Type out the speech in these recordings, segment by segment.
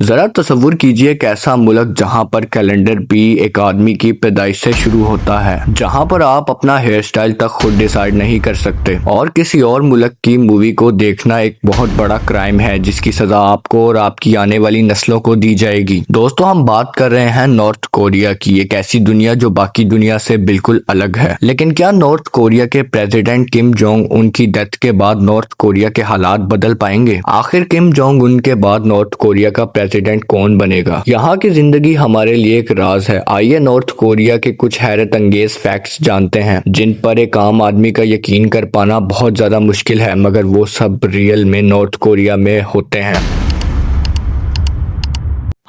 जरा तसव्वुर कीजिए एक ऐसा मुल्क जहां पर कैलेंडर भी एक आदमी की पैदाइश से शुरू होता है, जहां पर आप अपना हेयर स्टाइल तक खुद डिसाइड नहीं कर सकते और किसी और मुल्क की मूवी को देखना एक बहुत बड़ा क्राइम है जिसकी सजा आपको और आपकी आने वाली नस्लों को दी जाएगी। दोस्तों, हम बात कर रहे हैं नॉर्थ कोरिया की, एक ऐसी दुनिया जो बाकी दुनिया से बिल्कुल अलग है। लेकिन क्या नॉर्थ कोरिया के प्रेसिडेंट किम जोंग उन की डेथ के बाद नॉर्थ कोरिया के हालात बदल पाएंगे? आखिर किम जोंग उन के बाद नॉर्थ कोरिया का प्रेसिडेंट कौन बनेगा? यहाँ की जिंदगी हमारे लिए एक राज है। आइए नॉर्थ कोरिया के कुछ हैरत अंगेज फैक्ट्स जानते हैं जिन पर एक आम आदमी का यकीन कर पाना बहुत ज्यादा मुश्किल है, मगर वो सब रियल में नॉर्थ कोरिया में होते हैं।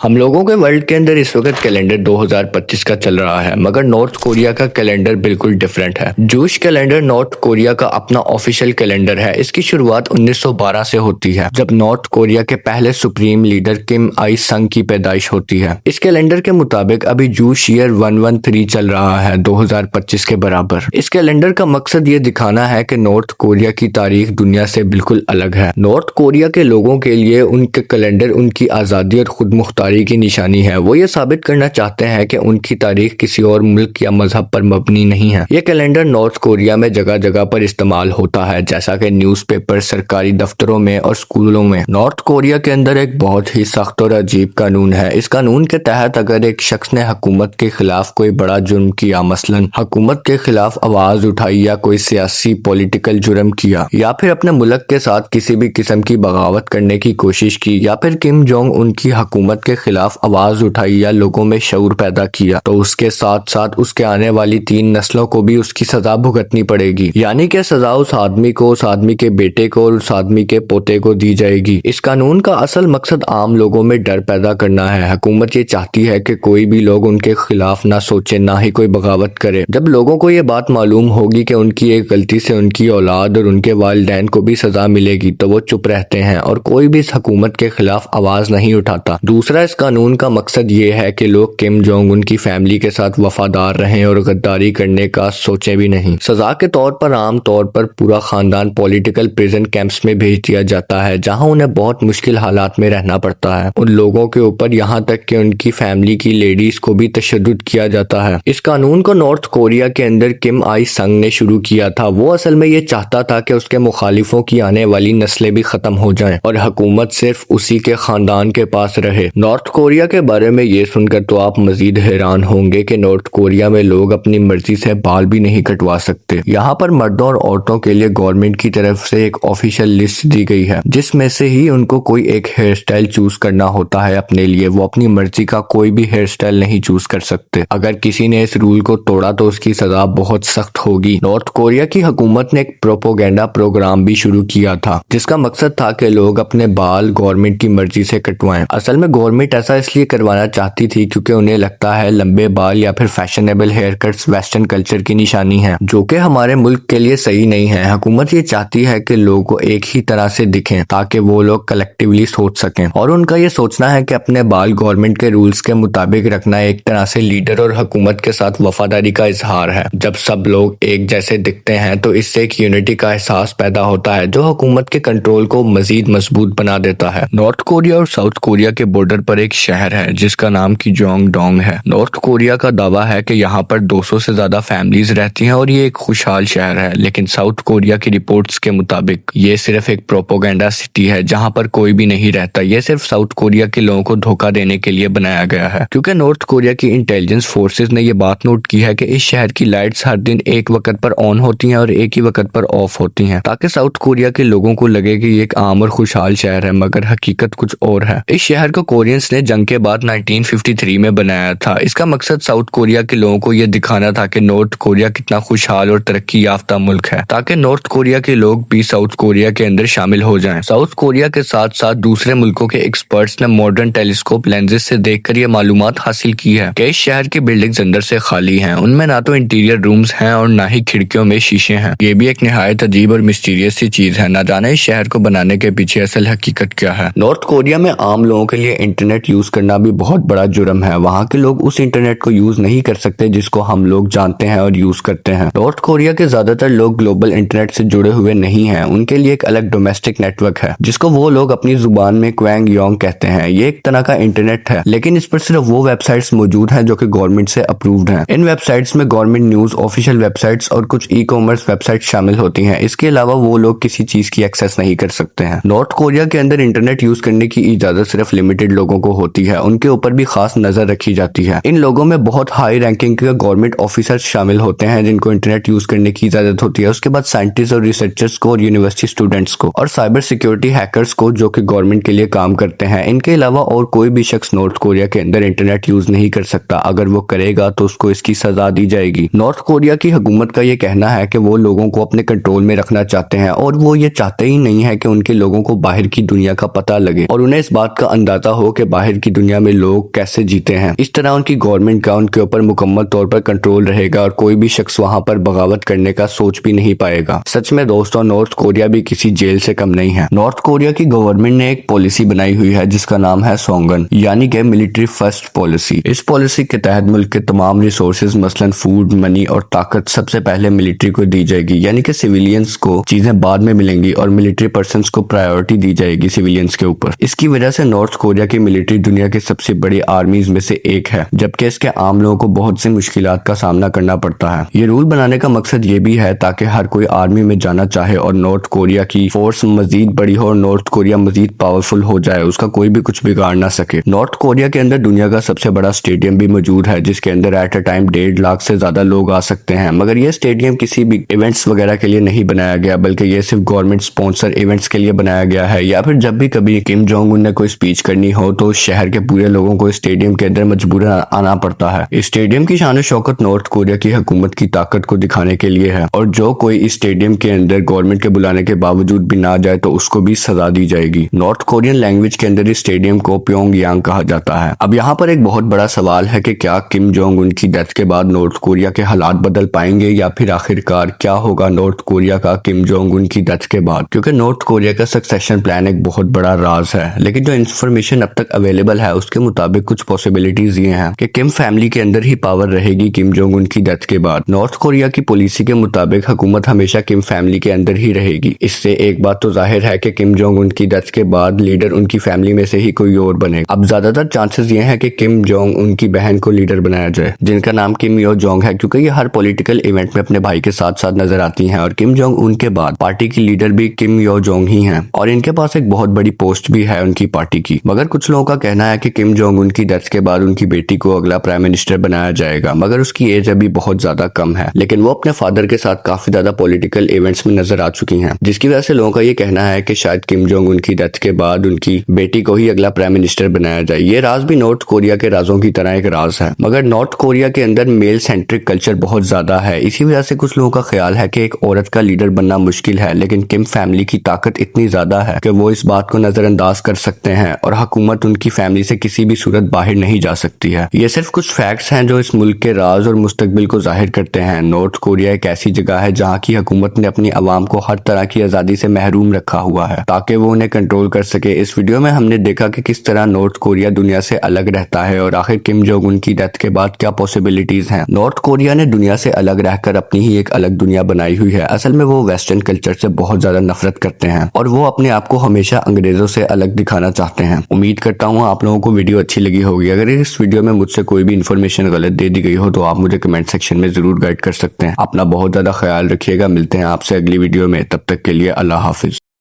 हम लोगों के वर्ल्ड के अंदर इस वक्त कैलेंडर 2025 का चल रहा है, मगर नॉर्थ कोरिया का कैलेंडर बिल्कुल डिफरेंट है। जूश कैलेंडर नॉर्थ कोरिया का अपना ऑफिशियल कैलेंडर है। इसकी शुरुआत 1912 से होती है, जब नॉर्थ कोरिया के पहले सुप्रीम लीडर किम आई संग की पैदाइश होती है। इस कैलेंडर के मुताबिक अभी जूश ईयर 113 चल रहा है, 2025 के बराबर। इस कैलेंडर का मकसद ये दिखाना है कि नॉर्थ कोरिया की तारीख दुनिया से बिल्कुल अलग है। नॉर्थ कोरिया के लोगों के लिए उनके कैलेंडर उनकी आजादी और खुद मुख्तारी की निशानी है। वो ये साबित करना चाहते हैं कि उनकी तारीख किसी और मुल्क या मजहब पर मबनी नहीं है। ये कैलेंडर नॉर्थ कोरिया में जगह जगह पर इस्तेमाल होता है, जैसा कि न्यूज़पेपर, सरकारी दफ्तरों में और स्कूलों में। नॉर्थ कोरिया के अंदर एक बहुत ही सख्त और अजीब कानून है। इस कानून के तहत अगर एक शख्स ने हुकूमत के खिलाफ कोई बड़ा जुर्म किया, मसलन हुकूमत के खिलाफ आवाज उठाई या कोई सियासी पॉलिटिकल जुर्म किया, या फिर अपने मुल्क के साथ किसी भी किस्म की बगावत करने की कोशिश की, या फिर किम जोंग उनकी हुकूमत के खिलाफ आवाज उठाई या लोगों में शऊर पैदा किया, तो उसके साथ साथ उसके आने वाली 3 नस्लों को भी उसकी सजा भुगतनी पड़ेगी। यानी कि सजा उस आदमी को, उस आदमी के बेटे को और उस आदमी के पोते को दी जाएगी। इस कानून का असल मकसद आम लोगों में डर पैदा करना है। हुकूमत ये चाहती है कि कोई भी लोग उनके खिलाफ ना सोचे, ना ही कोई बगावत करे। जब लोगों को ये बात मालूम होगी कि उनकी एक गलती से उनकी औलाद और उनके वालिदैन को भी सजा मिलेगी, तो वो चुप रहते हैं और कोई भी इस हुकूमत के खिलाफ आवाज नहीं उठाता। दूसरा, इस कानून का मकसद ये है कि लोग किम जोंग उनकी फैमिली के साथ वफादार रहें और गद्दारी करने का सोचे भी नहीं। सजा के तौर पर आम तौर पर पूरा खानदान पॉलिटिकल प्रिजन कैंप्स में भेज दिया जाता है, जहां उन्हें बहुत मुश्किल हालात में रहना पड़ता है। उन लोगों के ऊपर यहाँ तक कि उनकी फैमिली की लेडीज को भी तशद्दुद किया जाता है। इस कानून को नॉर्थ कोरिया के अंदर किम आई संग ने शुरू किया था। वो असल में ये चाहता था कि उसके मुखालिफों की आने वाली नस्लें भी खत्म हो जाएं और हुकूमत सिर्फ उसी के खानदान के पास रहे। नॉर्थ कोरिया के बारे में ये सुनकर तो आप मजीद हैरान होंगे कि नॉर्थ कोरिया में लोग अपनी मर्जी से बाल भी नहीं कटवा सकते। यहाँ पर मर्दों और औरतों के लिए गवर्नमेंट की तरफ से एक ऑफिशियल लिस्ट दी गई है, जिसमें से ही उनको कोई एक हेयर स्टाइल चूज करना होता है अपने लिए। वो अपनी मर्जी का कोई भी हेयर स्टाइल नहीं चूज कर सकते। अगर किसी ने इस रूल को तोड़ा तो उसकी सजा बहुत सख्त होगी। नॉर्थ कोरिया की हुकूमत ने एक प्रोपोगेंडा प्रोग्राम भी शुरू किया था, जिसका मकसद था कि लोग अपने बाल गवर्नमेंट की मर्जी से कटवाएं। असल में गवर्नमेंट ऐसा इसलिए करवाना चाहती थी क्योंकि उन्हें लगता है लंबे बाल या फिर fashionable hair cuts western culture की निशानी है, जो कि हमारे मुल्क के लिए सही नहीं है। हुकूमत ये चाहती है कि लोग एक ही तरह से दिखें ताकि वो लोग कलेक्टिवली सोच सकें, और उनका ये सोचना है कि अपने बाल गवर्नमेंट के रूल्स के मुताबिक रखना एक तरह से लीडर और हुकूमत के साथ वफादारी का इजहार है। जब सब लोग एक जैसे दिखते हैं तो इससे एक यूनिटी का एहसास पैदा होता है, जो हुकूमत के कंट्रोल को मजीद मजबूत बना देता है। नॉर्थ कोरिया और साउथ कोरिया के बॉर्डर पर एक शहर है जिसका नाम किजोंगडोंग है। नॉर्थ कोरिया का दावा है कि यहाँ पर 200 से ज्यादा फैमिलीज रहती हैं और ये एक खुशहाल शहर है, लेकिन साउथ कोरिया की रिपोर्ट्स के मुताबिक ये सिर्फ एक प्रोपोगेंडा सिटी है जहाँ पर कोई भी नहीं रहता। ये सिर्फ साउथ कोरिया के लोगों को धोखा देने के लिए बनाया गया है, क्योंकि नॉर्थ कोरिया की इंटेलिजेंस फोर्सेज ने ये बात नोट की है कि इस शहर की लाइट्स हर दिन एक वक्त पर ऑन होती हैं और एक ही वक्त पर ऑफ होती हैं, ताकि साउथ कोरिया के लोगों को लगे कि ये एक आम और खुशहाल शहर है, मगर हकीकत कुछ और है। इस शहर को कोरियंस ने जंग के बाद 1953 में बनाया था। इसका मकसद साउथ कोरिया के लोगों को यह दिखाना था कि नॉर्थ कोरिया कितना खुशहाल और तरक्की याफ्ता मुल्क है, ताकि नॉर्थ कोरिया के लोग भी साउथ कोरिया के अंदर शामिल हो जाएं। साउथ कोरिया के साथ साथ दूसरे मुल्कों के एक्सपर्ट्स ने मॉडर्न टेलीस्कोप लेंसेज से देखकर यह मालूमात हासिल की है कि इस शहर की बिल्डिंग्स अंदर से खाली हैं। उनमें ना तो इंटीरियर रूम्स हैं और ना ही खिड़कियों में शीशे हैं। ये भी एक निहायत अजीब और मिस्टीरियस सी चीज है। ना जाने इस शहर को बनाने के पीछे असल हकीकत क्या है। नॉर्थ कोरिया में आम लोगों के लिए इंटरनेट इंटरनेट यूज करना भी बहुत बड़ा जुर्म है। वहाँ के लोग उस इंटरनेट को यूज नहीं कर सकते जिसको हम लोग जानते हैं और यूज करते हैं। नॉर्थ कोरिया के ज्यादातर लोग ग्लोबल इंटरनेट से जुड़े हुए नहीं हैं। उनके लिए एक अलग डोमेस्टिक नेटवर्क है जिसको वो लोग अपनी जुबान में क्वेंग योंग कहते हैं। ये एक तरह का इंटरनेट है, लेकिन इस पर सिर्फ वो वेबसाइट्स मौजूद हैं जो कि गवर्नमेंट से अप्रूव्ड हैं। इन वेबसाइट्स में गवर्नमेंट न्यूज, ऑफिशियल वेबसाइट्स और कुछ ई कॉमर्स वेबसाइट शामिल होती हैं। इसके अलावा वो लोग किसी चीज की एक्सेस नहीं कर सकते हैं। नॉर्थ कोरिया के अंदर इंटरनेट यूज करने की इजाजत सिर्फ लिमिटेड लोगों को होती है। उनके ऊपर भी खास नजर रखी जाती है। इन लोगों में बहुत हाई रैंकिंग के गवर्नमेंट ऑफिसर्स शामिल होते हैं जिनको इंटरनेट यूज करने की इजाजत होती है। उसके बाद साइंटिस्ट और रिसर्चर्स को और यूनिवर्सिटी स्टूडेंट्स को और साइबर सिक्योरिटी हैकर्स को जो कि गवर्नमेंट के लिए काम करते हैं। इनके अलावा और कोई भी शख्स नॉर्थ कोरिया के अंदर इंटरनेट यूज नहीं कर सकता। अगर वो करेगा तो उसको इसकी सजा दी जाएगी। नॉर्थ कोरिया की हुकूमत का ये कहना है कि वो लोगों को अपने कंट्रोल में रखना चाहते हैं और वो ये चाहते ही नहीं है कि उनके लोगों को बाहर की दुनिया का पता लगे और उन्हें इस बात का अंदाजा हो कि बाहर की दुनिया में लोग कैसे जीते हैं। इस तरह उनकी गवर्नमेंट का उनके ऊपर मुकम्मल तौर पर कंट्रोल रहेगा और कोई भी शख्स वहां पर बगावत करने का सोच भी नहीं पाएगा। सच में दोस्तों, नॉर्थ कोरिया भी किसी जेल से कम नहीं है। नॉर्थ कोरिया की गवर्नमेंट ने एक पॉलिसी बनाई हुई है जिसका नाम है सोंगन, यानी कि मिलिट्री फर्स्ट पॉलिसी। इस पॉलिसी के तहत मुल्क के तमाम रिसोर्सेज मसलन फूड, मनी और ताकत सबसे पहले मिलिट्री को दी जाएगी, यानी कि सिविलियंस को चीजें बाद में मिलेंगी और मिलिट्री पर्सन को प्रायोरिटी दी जाएगी सिविलियंस के ऊपर। इसकी वजह से नॉर्थ कोरिया की मिलिट्री दुनिया की सबसे बड़ी आर्मीज में से एक है, जबकि इसके आम लोगों को बहुत सी मुश्किलात का सामना करना पड़ता है। ये रूल बनाने का मकसद ये भी है ताकि हर कोई आर्मी में जाना चाहे और नॉर्थ कोरिया की फोर्स मजीद बड़ी हो और नॉर्थ कोरिया मजीद पावरफुल हो जाए, उसका कोई भी कुछ बिगाड़ ना सके। नॉर्थ कोरिया के अंदर दुनिया का सबसे बड़ा स्टेडियम भी मौजूद है जिसके अंदर एट अ टाइम 1.5 लाख से ज्यादा लोग आ सकते हैं। मगर ये स्टेडियम किसी भी इवेंट्स वगैरह के लिए नहीं बनाया गया, बल्कि ये सिर्फ गवर्नमेंट स्पॉन्सर इवेंट्स के लिए बनाया गया है। या फिर जब भी कभी किम जोंग उन ने कोई स्पीच करनी हो तो शहर के पूरे लोगों को स्टेडियम के अंदर मजबूरन आना पड़ता है। इस स्टेडियम की शान शौकत नॉर्थ कोरिया की हुकूमत की ताकत को दिखाने के लिए है और जो कोई इस स्टेडियम के अंदर गवर्नमेंट के बुलाने के बावजूद भी ना जाए तो उसको भी सजा दी जाएगी। नॉर्थ कोरियन लैंग्वेज के अंदर इस स्टेडियम को प्योंगयांग कहा जाता है। अब यहाँ पर एक बहुत बड़ा सवाल है कि क्या किम जोंग उन की डेथ के बाद नॉर्थ कोरिया के हालात बदल पाएंगे या फिर आखिरकार क्या होगा नॉर्थ कोरिया का किम जोंग उन की डेथ के बाद, क्योंकि नॉर्थ कोरिया का सक्सेशन प्लान एक बहुत बड़ा राज है। लेकिन जो इंफॉर्मेशन अब तक अवेलेबल है उसके मुताबिक कुछ पॉसिबिलिटीज ये हैं कि किम फैमिली के अंदर ही पावर रहेगी किम जोंग उन की डेथ के बाद। नॉर्थ कोरिया की पॉलिसी के मुताबिक हुकूमत हमेशा किम फैमिली के अंदर ही रहेगी। इससे एक बात तो जाहिर है कि किम जोंग उन की डेथ के बाद लीडर उनकी फैमिली में से ही कोई और बनेगा। अब ज्यादातर चांसेस ये हैं कि किम जोंग उनकी बहन को लीडर बनाया जाए जिनका नाम किम यो जोंग है, क्योंकि ये हर पॉलिटिकल इवेंट में अपने भाई के साथ साथ नजर आती हैं और किम जोंग उनके बाद पार्टी की लीडर भी किम यो जोंग ही हैं और इनके पास एक बहुत बड़ी पोस्ट भी है उनकी पार्टी की। मगर कुछ लोगों का कहना है कि किम जोंग उनकी डेथ के बाद उनकी बेटी को अगला प्राइम मिनिस्टर बनाया जाएगा, मगर उसकी एज अभी बहुत ज्यादा कम है। लेकिन वो अपने फादर के साथ काफी ज्यादा पॉलिटिकल इवेंट्स में नजर आ चुकी हैं, जिसकी वजह से लोगों का ये कहना है कि शायद किम जोंग उनकी डेथ के बाद उनकी बेटी को ही अगला प्राइम मिनिस्टर बनाया जाए। ये राज भी नॉर्थ कोरिया के राजों की तरह एक राज है, मगर नॉर्थ कोरिया के अंदर मेल सेंट्रिक कल्चर बहुत ज्यादा है। इसी वजह से कुछ लोगों का ख्याल है कि एक औरत का लीडर बनना मुश्किल है, लेकिन किम फैमिली की ताकत इतनी ज्यादा है कि वो इस बात को नजरअंदाज कर सकते हैं और हुकूमत उनकी फैमिली से किसी भी सूरत बाहर नहीं जा सकती है। ये सिर्फ कुछ फैक्ट्स हैं जो इस मुल्क के राज और मुस्तकबिल को जाहिर करते हैं। नॉर्थ कोरिया एक ऐसी जगह है जहाँ की हुकूमत ने अपनी आवाम को हर तरह की आजादी से महरूम रखा हुआ है ताकि वो उन्हें कंट्रोल कर सके। इस वीडियो में हमने देखा कि किस तरह नॉर्थ कोरिया दुनिया से अलग रहता है और आखिर किम जोंग उन की डेथ के बाद क्या पॉसिबिलिटीज हैं। नॉर्थ कोरिया ने दुनिया से अलग रहकर अपनी ही एक अलग दुनिया बनाई हुई है। असल में वो वेस्टर्न कल्चर से बहुत ज्यादा नफरत करते हैं और वो अपने आप को हमेशा अंग्रेजों से अलग दिखाना चाहते हैं। उम्मीद करता हूँ आप लोगों को वीडियो अच्छी लगी होगी। अगर इस वीडियो में मुझसे कोई भी इन्फॉर्मेशन गलत दे दी गई हो तो आप मुझे कमेंट सेक्शन में जरूर गाइड कर सकते हैं। अपना बहुत ज्यादा ख्याल रखिएगा। मिलते हैं आपसे अगली वीडियो में, तब तक के लिए अल्लाह हाफिज।